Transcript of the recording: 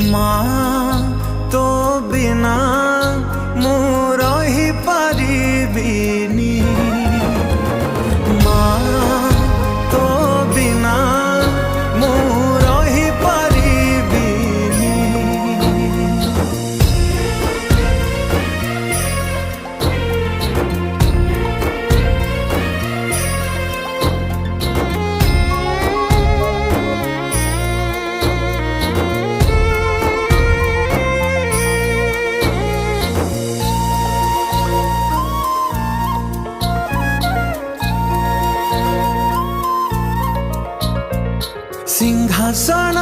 माँ तो बिना मु रही पारिबिनी, माँ तो बिना मु रही पारिबिनी। सिंहासन